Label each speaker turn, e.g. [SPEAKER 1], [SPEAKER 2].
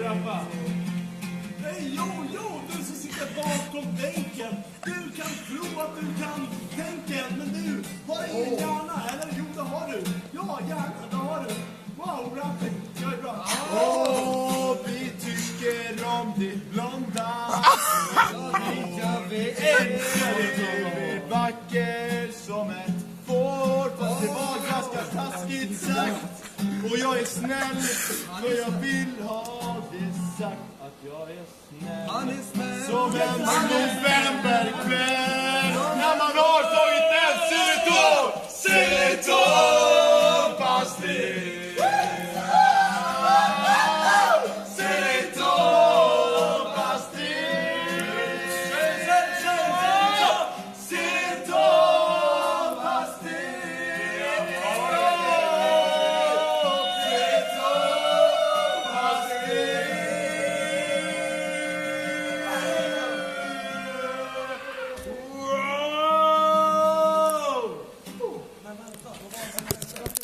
[SPEAKER 1] grabbar.
[SPEAKER 2] Nej, jo, du som sitter bakom bänken. Du kan tro att du kan tänka, men du har ingen hjärna, eller? Jo, det har du. Ja, hjärna, det har du. Wow, bra. Jag är bra.
[SPEAKER 3] Vi tycker om ditt blonda.
[SPEAKER 2] Vi
[SPEAKER 3] älskar dig, du är vacker som ett får. Fast det var ganska taskigt sagt. Och jag är snäll, för jag vill ha det sagt att jag är snäll.
[SPEAKER 2] Han är snäll.
[SPEAKER 3] Som en novemberkväll när man har tagit en Xylitol.